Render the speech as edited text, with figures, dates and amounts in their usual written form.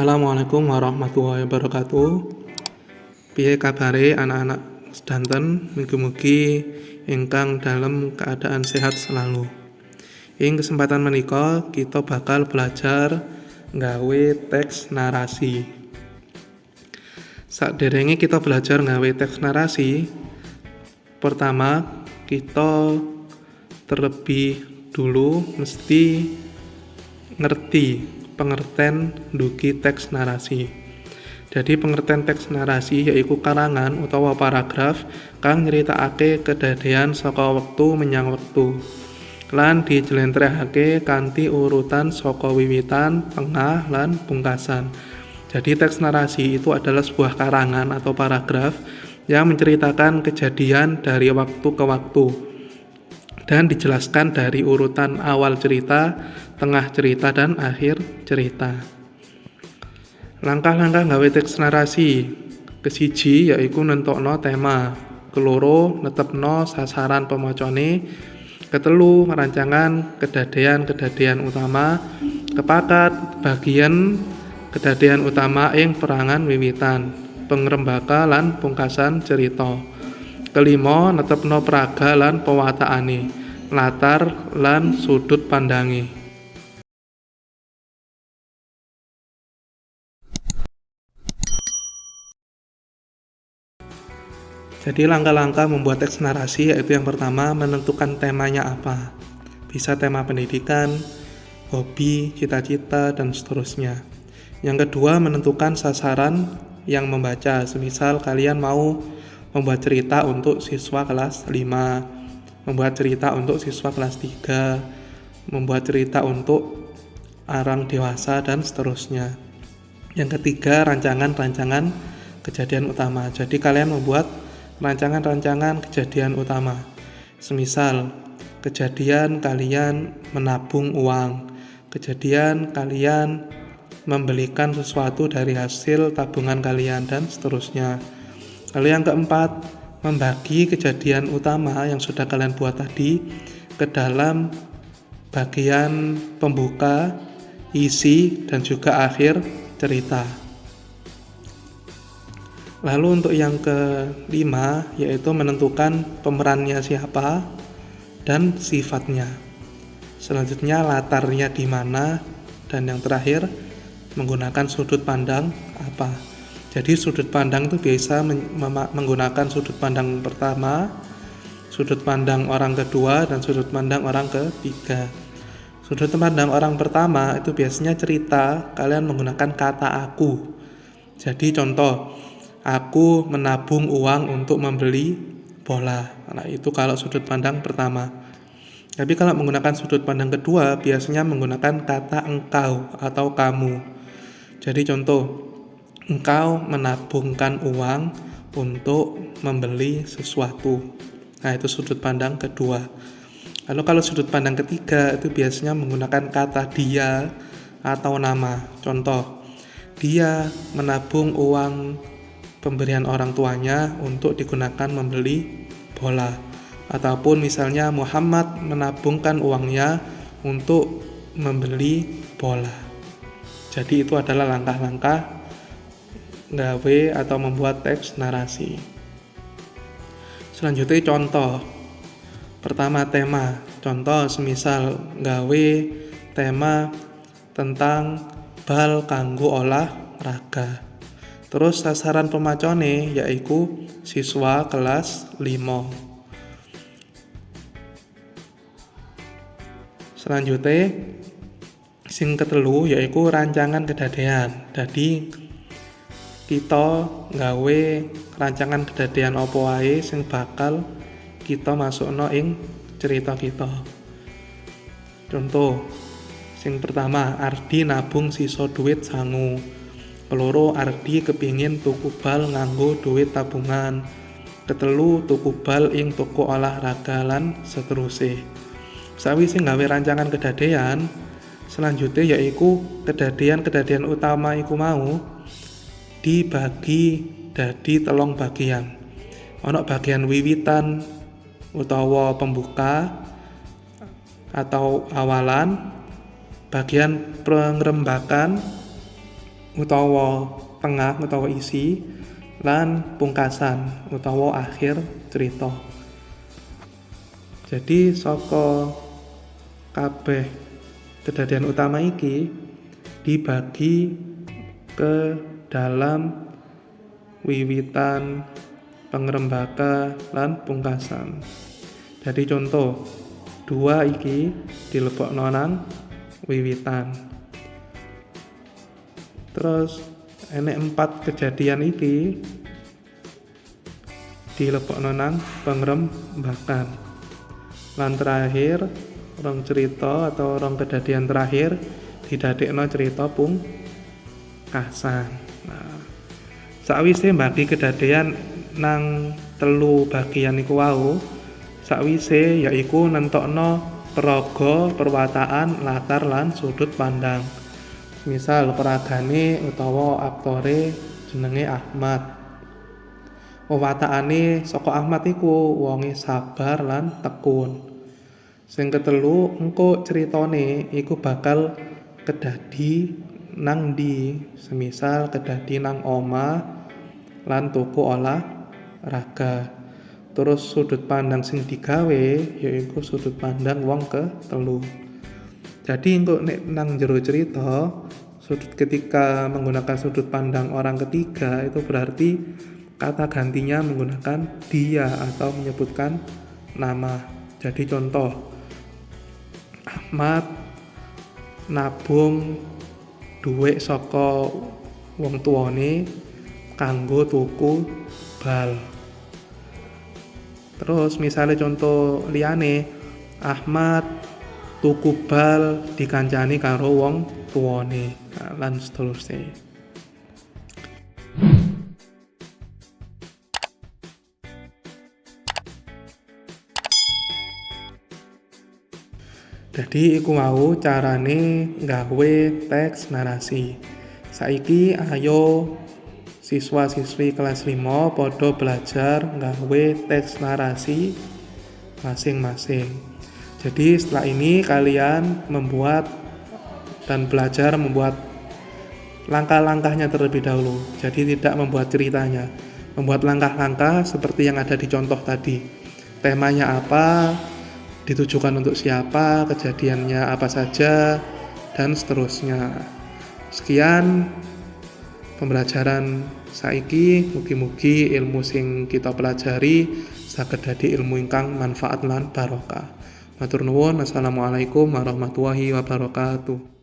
Assalamualaikum warahmatullahi wabarakatuh. Piye kabare anak-anak sedanten, mugi-mugi ingkang dalem keadaan sehat selalu. Ing kesempatan menika kita bakal belajar nggawe teks narasi. Sakderenge kita belajar nggawe teks narasi, pertama kita terlebih dulu mesti ngerti pengertian dugi teks narasi. Jadi pengertian teks narasi yaiku karangan utawa paragraf kang nyeritakake kedadean saka wektu menyang wektu lan dijlentrehake kanthi urutan saka wiwitan, tengah, lan pungkasan. Jadi teks narasi itu adalah sebuah karangan atau paragraf yang menceritakan kejadian dari waktu ke waktu dan dijelaskan dari urutan awal cerita, tengah cerita, dan akhir cerita. Langkah-langkah nggawe teks narasi. Kesiji yaiku nentokno tema, keloro netepno sasaran pemacane, ketelu rancangan kedadean utama, kepapat bagian kedadean utama ing perangan wiwitan, pengrembaka lan pungkasan cerita. Kelima netepno praga lan pewatakane, latar lan sudut pandange. Jadi langkah-langkah membuat teks narasi yaitu yang pertama menentukan temanya apa. Bisa tema pendidikan, hobi, cita-cita, dan seterusnya. Yang kedua menentukan sasaran yang membaca. Semisal kalian mau membuat cerita untuk siswa kelas 5, membuat cerita untuk siswa kelas 3, membuat cerita untuk orang dewasa, dan seterusnya. Yang ketiga rancangan kejadian utama. Jadi kalian membuat rancangan kejadian utama. Semisal kejadian kalian menabung uang, kejadian kalian membelikan sesuatu dari hasil tabungan kalian, dan seterusnya. Lalu yang keempat, membagi kejadian utama yang sudah kalian buat tadi ke dalam bagian pembuka, isi, dan juga akhir cerita. Lalu untuk yang kelima yaitu menentukan pemerannya siapa dan sifatnya. Selanjutnya latarnya di mana, dan yang terakhir menggunakan sudut pandang apa. Jadi sudut pandang itu biasa menggunakan sudut pandang pertama, sudut pandang orang kedua, dan sudut pandang orang ketiga. Sudut pandang orang pertama itu biasanya cerita kalian menggunakan kata aku. Jadi contoh, aku menabung uang untuk membeli bola. Nah, itu kalau sudut pandang pertama. Tapi kalau menggunakan sudut pandang kedua, biasanya menggunakan kata engkau atau kamu. Jadi contoh, engkau menabungkan uang untuk membeli sesuatu. Nah, itu sudut pandang kedua. Lalu kalau sudut pandang ketiga, itu biasanya menggunakan kata dia atau nama. Contoh, dia menabung uang pemberian orang tuanya untuk digunakan membeli bola. Ataupun misalnya Muhammad menabungkan uangnya untuk membeli bola. Jadi itu adalah langkah-langkah nggawe atau membuat teks narasi. Selanjutnya contoh. Pertama tema. Contoh semisal nggawe tema tentang bal kanggo olahraga. Terus sasaran pemacane yaiku siswa kelas 5. Selanjutnya sing ketelu yaiku rancangan kedadean. Jadi kita nggawe rancangan kedadean apa wae sing bakal kita masukno ing cerita kita. Contoh, sing pertama Ardi nabung sisa duit 9. Keloro Ardi kepingin tuku bal nganggo duit tabungan. Ketelu tuku bal ing toko olahraga lan seterusnya. Sawise nggawe rancangan kedadean, selanjutnya yaiku kedadean utama iku mau dibagi dadi 3 bagian. Ana bagian wiwitan utawa pembuka atau awalan, bagian pengrembakan, utawa tengah utawa isi, lan pungkasan utawa akhir cerita. Jadi saka kabeh kedadian utama iki dibagi ke dalam wiwitan, pangrembaka, lan pungkasan. Jadi contoh, dua iki dilebokno nang wiwitan. Terus enek 4 kejadian iki dilebokno nang pangrembakan. Lan terakhir rong cerita atau rong kedadian terakhir didadekno cerita pungkasan. Nah, sakwise bagi kedadian nang 3 bagian iku wau, sakwise yaiku nentokno peraga, perwataan, latar lan sudut pandang. Misal peragane utawa aktore jenenge Ahmad. Wewatakane saka Ahmad iku wonge sabar lan tekun. Sing ketelu, engko critane iku bakal kedadi nang ndi, semisal kedadi nang omah lan toko olahraga. Terus sudut pandang sing digawe yaiku sudut pandang wong ketelu. Jadi engko nek nang jero cerita, ketika menggunakan sudut pandang orang ketiga itu berarti kata gantinya menggunakan dia atau menyebutkan nama. Jadi contoh, Ahmad nabung dhuwit saka wong tuane kanggo tuku bal. Terus misalnya contoh liyane, Ahmad tuku bal dikancani karo wong tuane, lan seterusnya. Jadi iku mau carane nggawe teks narasi. Saiki ayo siswa-siswi kelas 5 padha belajar nggawe teks narasi masing-masing. Jadi setelah ini kalian membuat dan belajar membuat langkah-langkahnya terlebih dahulu. Jadi tidak membuat ceritanya, membuat langkah-langkah seperti yang ada di contoh tadi. Temanya apa, ditujukan untuk siapa, kejadiannya apa saja, dan seterusnya. Sekian pembelajaran saiki, mugi-mugi ilmu sing kita pelajari saged dadi ilmu ingkang manfaat lan barokah. Matur nuwun. Assalamualaikum warahmatullahi wabarakatuh.